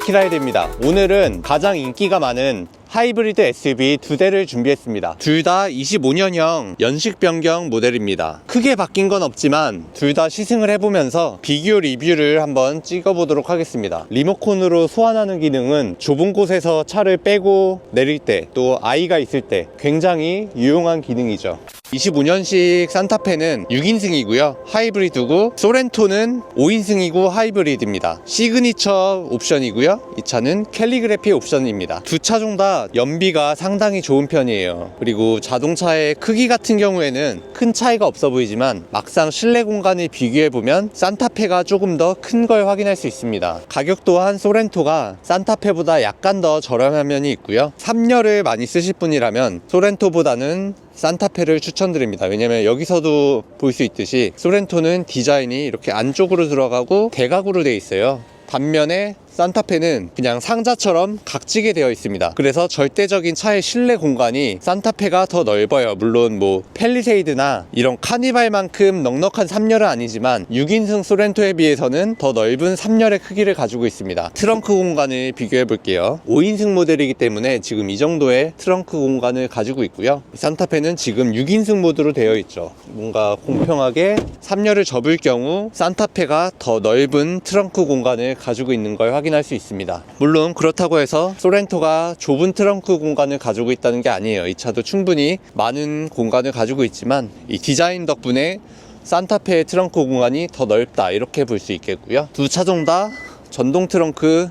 인기라이드입니다. 오늘은 가장 인기가 많은 하이브리드 SUV 두 대를 준비했습니다. 둘 다 25년형 연식 변경 모델입니다. 크게 바뀐 건 없지만 둘 다 시승을 해보면서 비교 리뷰를 한번 찍어보도록 하겠습니다. 리모컨으로 소환하는 기능은 좁은 곳에서 차를 빼고 내릴 때, 또 아이가 있을 때 굉장히 유용한 기능이죠. 25년식 산타페는 6인승이고요 하이브리드고, 소렌토는 5인승이고 하이브리드입니다. 시그니처 옵션이고요, 이 차는 캘리그래피 옵션입니다. 두 차종 다 연비가 상당히 좋은 편이에요. 그리고 자동차의 크기 같은 경우에는 큰 차이가 없어 보이지만 막상 실내 공간을 비교해보면 산타페가 조금 더 큰 걸 확인할 수 있습니다. 가격 또한 소렌토가 산타페보다 약간 더 저렴한 면이 있고요, 3열을 많이 쓰실 분이라면 소렌토보다는 산타페를 추천드립니다. 왜냐면 여기서도 볼 수 있듯이 소렌토는 디자인이 이렇게 안쪽으로 들어가고 대각으로 되어 있어요. 반면에 산타페는 그냥 상자처럼 각지게 되어 있습니다. 그래서 절대적인 차의 실내 공간이 산타페가 더 넓어요. 물론 뭐 팰리세이드나 이런 카니발만큼 넉넉한 3열은 아니지만 6인승 소렌토에 비해서는 더 넓은 3열의 크기를 가지고 있습니다. 트렁크 공간을 비교해 볼게요. 5인승 모델이기 때문에 지금 이 정도의 트렁크 공간을 가지고 있고요, 산타페는 지금 6인승 모드로 되어 있죠. 뭔가 공평하게 3열을 접을 경우 산타페가 더 넓은 트렁크 공간을 가지고 있는 걸 확인할 수 있습니다. 물론 그렇다고 해서 소렌토가 좁은 트렁크 공간을 가지고 있다는 게 아니에요. 이 차도 충분히 많은 공간을 가지고 있지만 이 디자인 덕분에 산타페의 트렁크 공간이 더 넓다, 이렇게 볼 수 있겠고요. 두 차종 다 전동 트렁크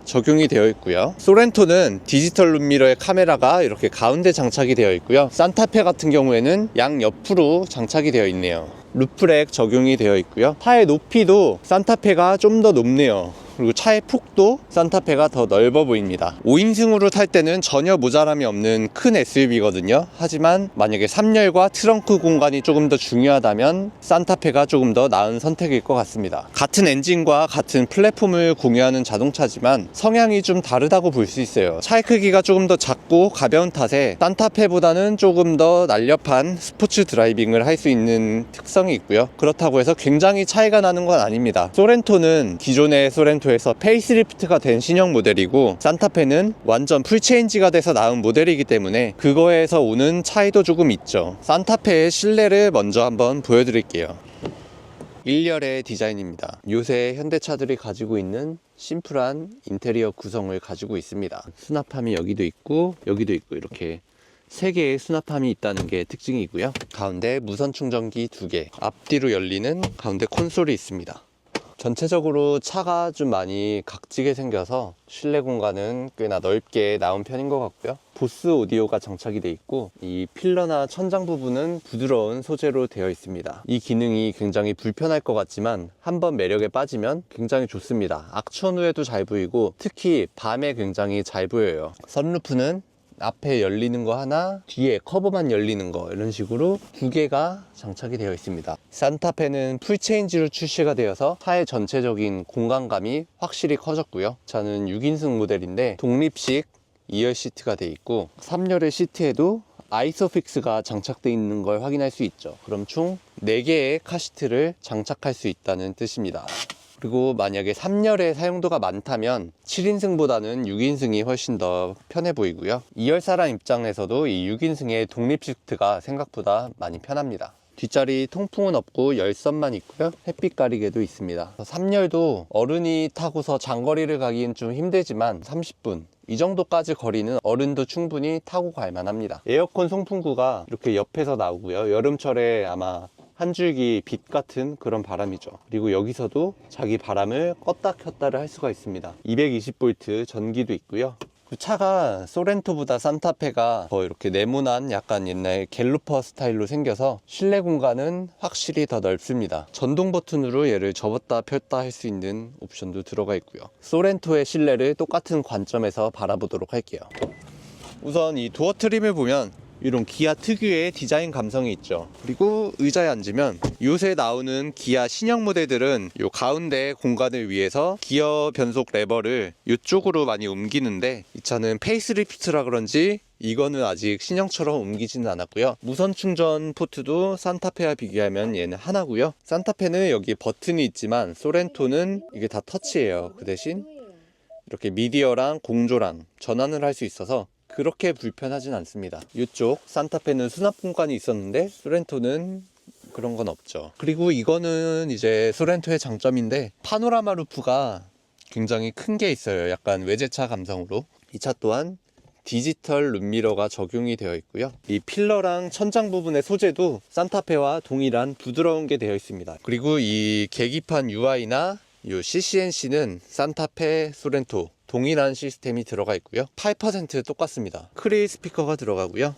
적용이 되어 있고요, 소렌토는 디지털 룸미러의 카메라가 이렇게 가운데 장착이 되어 있고요, 산타페 같은 경우에는 양 옆으로 장착이 되어 있네요. 루프렉 적용이 되어 있고요, 차의 높이도 산타페가 좀 더 높네요. 그리고 차의 폭도 산타페가 더 넓어 보입니다. 5인승으로 탈 때는 전혀 모자람이 없는 큰 SUV거든요. 하지만 만약에 3열과 트렁크 공간이 조금 더 중요하다면 산타페가 조금 더 나은 선택일 것 같습니다. 같은 엔진과 같은 플랫폼을 공유하는 자동차지만 성향이 좀 다르다고 볼 수 있어요. 차의 크기가 조금 더 작고 가벼운 탓에 산타페보다는 조금 더 날렵한 스포츠 드라이빙을 할 수 있는 특성이 있고요, 그렇다고 해서 굉장히 차이가 나는 건 아닙니다. 소렌토는 기존의 소렌토 에서 페이스리프트가 된 신형 모델이고, 산타페는 완전 풀체인지가 돼서 나온 모델이기 때문에 그거에서 오는 차이도 조금 있죠. 산타페의 실내를 먼저 한번 보여드릴게요. 1열의 디자인입니다. 요새 현대차들이 가지고 있는 심플한 인테리어 구성을 가지고 있습니다. 수납함이 여기도 있고 여기도 있고 이렇게 3개의 수납함이 있다는 게 특징이고요, 가운데 무선 충전기 2개, 앞뒤로 열리는 가운데 콘솔이 있습니다. 전체적으로 차가 좀 많이 각지게 생겨서 실내 공간은 꽤나 넓게 나온 편인 것 같고요, 보스 오디오가 장착이 되어 있고, 이 필러나 천장 부분은 부드러운 소재로 되어 있습니다. 이 기능이 굉장히 불편할 것 같지만 한번 매력에 빠지면 굉장히 좋습니다. 악천 후에도 잘 보이고 특히 밤에 굉장히 잘 보여요. 선루프는 앞에 열리는 거 하나, 뒤에 커버만 열리는 거, 이런 식으로 2개가 장착이 되어 있습니다. 산타페는 풀체인지로 출시가 되어서 차의 전체적인 공간감이 확실히 커졌고요, 차는 6인승 모델인데 독립식 2열 시트가 되어 있고 3열의 시트에도 아이소픽스가 장착되어 있는 걸 확인할 수 있죠. 그럼 총 4개의 카시트를 장착할 수 있다는 뜻입니다. 그리고 만약에 3열의 사용도가 많다면 7인승보다는 6인승이 훨씬 더 편해 보이고요, 2열 사람 입장에서도 이 6인승의 독립 시트가 생각보다 많이 편합니다. 뒷자리 통풍은 없고 열선만 있고요, 햇빛 가리개도 있습니다. 3열도 어른이 타고서 장거리를 가기엔 좀 힘들지만 30분 이 정도까지 거리는 어른도 충분히 타고 갈 만합니다. 에어컨 송풍구가 이렇게 옆에서 나오고요, 여름철에 아마 한 줄기 빛 같은 그런 바람이죠. 그리고 여기서도 자기 바람을 껐다 켰다를 할 수가 있습니다. 220V 전기도 있고요. 차가 소렌토보다 산타페가 더 이렇게 네모난 약간 옛날 갤로퍼 스타일로 생겨서 실내 공간은 확실히 더 넓습니다. 전동 버튼으로 얘를 접었다 폈다 할 수 있는 옵션도 들어가 있고요, 소렌토의 실내를 똑같은 관점에서 바라보도록 할게요. 우선 이 도어 트림을 보면 이런 기아 특유의 디자인 감성이 있죠. 그리고 의자에 앉으면 요새 나오는 기아 신형 모델들은 요 가운데 공간을 위해서 기어 변속 레버를 이쪽으로 많이 옮기는데, 이 차는 페이스리프트라 그런지 이거는 아직 신형처럼 옮기지는 않았고요. 무선 충전 포트도 산타페와 비교하면 얘는 하나고요, 산타페는 여기 버튼이 있지만 소렌토는 이게 다 터치예요. 그 대신 이렇게 미디어랑 공조랑 전환을 할 수 있어서 그렇게 불편하진 않습니다. 이쪽 산타페는 수납 공간이 있었는데 소렌토는 그런 건 없죠. 그리고 이거는 이제 소렌토의 장점인데 파노라마 루프가 굉장히 큰 게 있어요. 약간 외제차 감성으로. 이 차 또한 디지털 룸미러가 적용이 되어 있고요. 이 필러랑 천장 부분의 소재도 산타페와 동일한 부드러운 게 되어 있습니다. 그리고 이 계기판 UI나 이 CCNC는 산타페, 소렌토 동일한 시스템이 들어가 있고요. 8% 똑같습니다. 크릴 스피커가 들어가고요.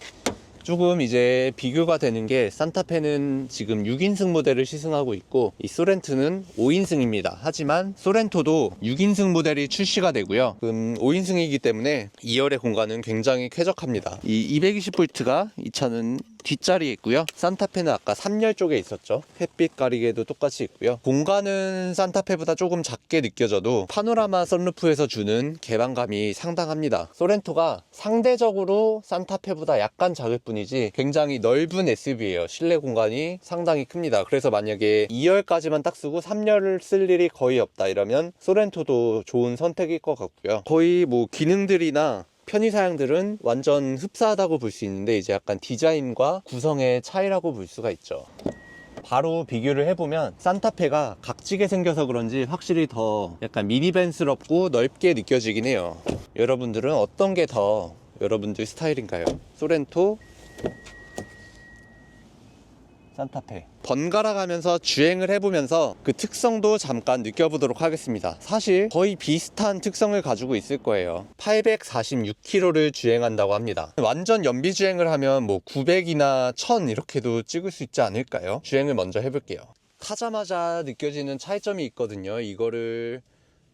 조금 이제 비교가 되는 게 산타페는 지금 6인승 모델을 시승하고 있고 이 소렌토는 5인승입니다. 하지만 소렌토도 6인승 모델이 출시가 되고요. 5인승이기 때문에 2열의 공간은 굉장히 쾌적합니다. 이 220V가 이 차는 뒷자리에 있고요. 산타페는 아까 3열 쪽에 있었죠. 햇빛 가리개도 똑같이 있고요. 공간은 산타페보다 조금 작게 느껴져도 파노라마 선루프에서 주는 개방감이 상당합니다. 소렌토가 상대적으로 산타페보다 약간 작을 뿐이지 굉장히 넓은 SUV예요. 실내 공간이 상당히 큽니다. 그래서 만약에 2열까지만 딱 쓰고 3열을 쓸 일이 거의 없다 이러면 소렌토도 좋은 선택일 것 같고요. 거의 뭐 기능들이나 편의사양들은 완전 흡사하다고 볼 수 있는데 이제 약간 디자인과 구성의 차이라고 볼 수가 있죠. 바로 비교를 해보면 산타페가 각지게 생겨서 그런지 확실히 더 약간 미니밴스럽고 넓게 느껴지긴 해요. 여러분들은 어떤 게 더 여러분들 스타일인가요? 소렌토, 산타페. 번갈아 가면서 주행을 해보면서 그 특성도 잠깐 느껴보도록 하겠습니다. 사실 거의 비슷한 특성을 가지고 있을 거예요. 846km를 주행한다고 합니다. 완전 연비 주행을 하면 뭐 900이나 1000 이렇게도 찍을 수 있지 않을까요? 주행을 먼저 해볼게요. 타자마자 느껴지는 차이점이 있거든요. 이거를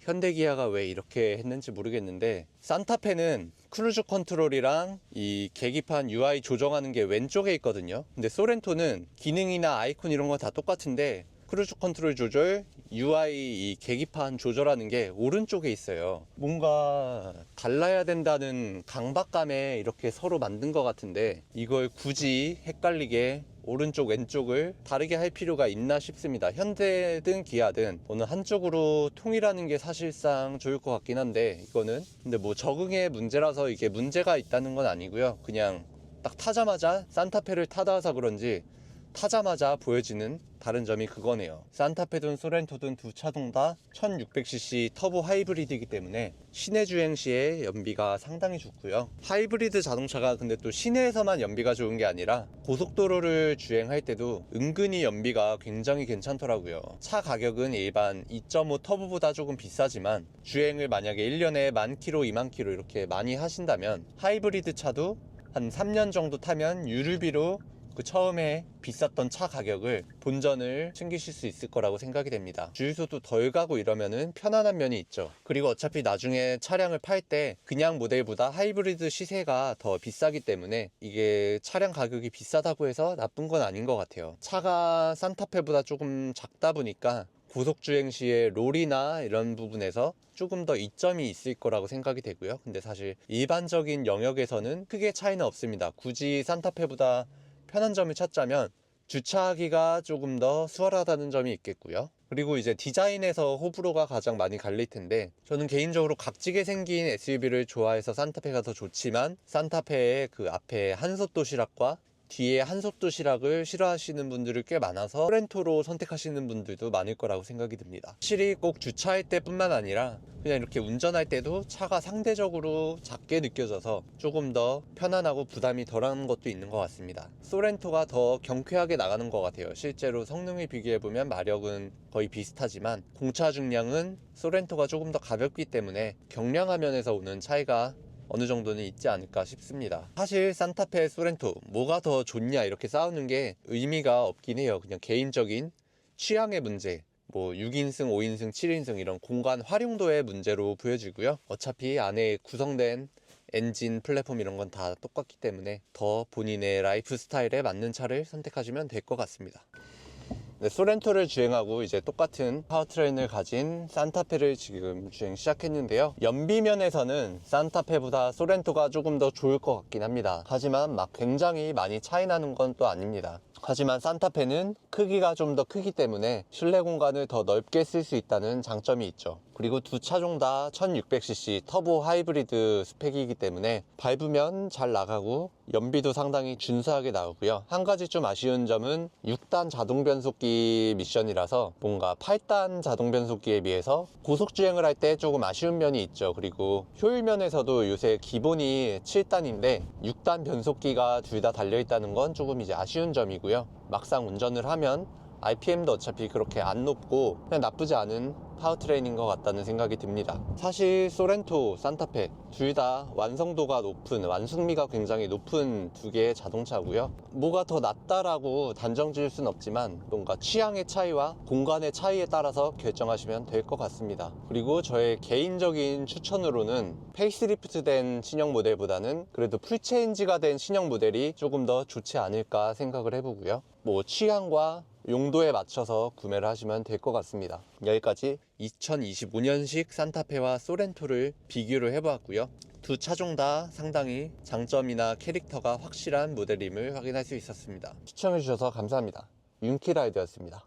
현대기아가 왜 이렇게 했는지 모르겠는데 산타페는 크루즈 컨트롤이랑 이 계기판 UI 조정하는 게 왼쪽에 있거든요. 근데 소렌토는 기능이나 아이콘 이런 거 다 똑같은데 크루즈 컨트롤 조절, UI 이 계기판 조절하는 게 오른쪽에 있어요. 뭔가 달라야 된다는 강박감에 이렇게 서로 만든 것 같은데 이걸 굳이 헷갈리게 오른쪽 왼쪽을 다르게 할 필요가 있나 싶습니다. 현대든 기아든 어느 한쪽으로 통일하는 게 사실상 좋을 것 같긴 한데 이거는 근데 뭐 적응의 문제라서 이게 문제가 있다는 건 아니고요. 그냥 딱 타자마자 산타페를 타다 와서 그런지 타자마자 보여지는 다른 점이 그거네요. 산타페든 소렌토든 두 차동 다 1600cc 터보 하이브리드이기 때문에 시내 주행 시에 연비가 상당히 좋고요. 하이브리드 자동차가 근데 또 시내에서만 연비가 좋은 게 아니라 고속도로를 주행할 때도 은근히 연비가 굉장히 괜찮더라고요. 차 가격은 일반 2.5 터보보다 조금 비싸지만 주행을 만약에 1년에 10,000km, 20,000km 이렇게 많이 하신다면 하이브리드 차도 한 3년 정도 타면 유류비로 그 처음에 비쌌던 차 가격을 본전을 챙기실 수 있을 거라고 생각이 됩니다. 주유소도 덜 가고 이러면은 편안한 면이 있죠. 그리고 어차피 나중에 차량을 팔 때 그냥 모델보다 하이브리드 시세가 더 비싸기 때문에 이게 차량 가격이 비싸다고 해서 나쁜 건 아닌 것 같아요. 차가 산타페보다 조금 작다 보니까 고속주행 시에 롤이나 이런 부분에서 조금 더 이점이 있을 거라고 생각이 되고요. 근데 사실 일반적인 영역에서는 크게 차이는 없습니다. 굳이 산타페보다 편한 점을 찾자면 주차하기가 조금 더 수월하다는 점이 있겠고요. 그리고 이제 디자인에서 호불호가 가장 많이 갈릴 텐데 저는 개인적으로 각지게 생긴 SUV를 좋아해서 산타페가 더 좋지만 산타페의 그 앞에 한솥 도시락과 뒤에 한솥 도시락을 싫어하시는 분들이 꽤 많아서 소렌토로 선택하시는 분들도 많을 거라고 생각이 듭니다. 확실히 꼭 주차할 때뿐만 아니라 그냥 이렇게 운전할 때도 차가 상대적으로 작게 느껴져서 조금 더 편안하고 부담이 덜한 것도 있는 것 같습니다. 소렌토가 더 경쾌하게 나가는 것 같아요. 실제로 성능을 비교해보면 마력은 거의 비슷하지만 공차 중량은 소렌토가 조금 더 가볍기 때문에 경량화 면에서 오는 차이가 어느 정도는 있지 않을까 싶습니다. 사실 산타페, 소렌토 뭐가 더 좋냐 이렇게 싸우는 게 의미가 없긴 해요. 그냥 개인적인 취향의 문제, 뭐 6인승, 5인승, 7인승 이런 공간 활용도의 문제로 보여지고요. 어차피 안에 구성된 엔진, 플랫폼 이런 건 다 똑같기 때문에 더 본인의 라이프 스타일에 맞는 차를 선택하시면 될 것 같습니다. 네, 소렌토를 주행하고 이제 똑같은 파워트레인을 가진 산타페를 지금 주행 시작했는데요. 연비 면에서는 산타페보다 소렌토가 조금 더 좋을 것 같긴 합니다. 하지만 막 굉장히 많이 차이 나는 건 또 아닙니다. 하지만 산타페는 크기가 좀 더 크기 때문에 실내 공간을 더 넓게 쓸 수 있다는 장점이 있죠. 그리고 두 차종 다 1600cc 터보 하이브리드 스펙이기 때문에 밟으면 잘 나가고 연비도 상당히 준수하게 나오고요. 한 가지 좀 아쉬운 점은 6단 자동 변속기 미션이라서 뭔가 8단 자동 변속기에 비해서 고속주행을 할 때 조금 아쉬운 면이 있죠. 그리고 효율 면에서도 요새 기본이 7단인데 6단 변속기가 둘 다 달려있다는 건 조금 이제 아쉬운 점이고요. 막상 운전을 하면 RPM도 어차피 그렇게 안 높고 그냥 나쁘지 않은 파워트레인인 것 같다는 생각이 듭니다. 사실 소렌토, 산타페 둘 다 완성도가 높은, 완숙미가 굉장히 높은 두 개의 자동차고요. 뭐가 더 낫다라고 단정 지을 순 없지만 뭔가 취향의 차이와 공간의 차이에 따라서 결정하시면 될 것 같습니다. 그리고 저의 개인적인 추천으로는 페이스리프트 된 신형 모델보다는 그래도 풀체인지가 된 신형 모델이 조금 더 좋지 않을까 생각을 해보고요. 뭐 취향과 용도에 맞춰서 구매를 하시면 될 것 같습니다. 여기까지 2025년식 산타페와 소렌토를 비교를 해보았고요. 두 차종 다 상당히 장점이나 캐릭터가 확실한 모델임을 확인할 수 있었습니다. 시청해주셔서 감사합니다. 윤키라이드였습니다.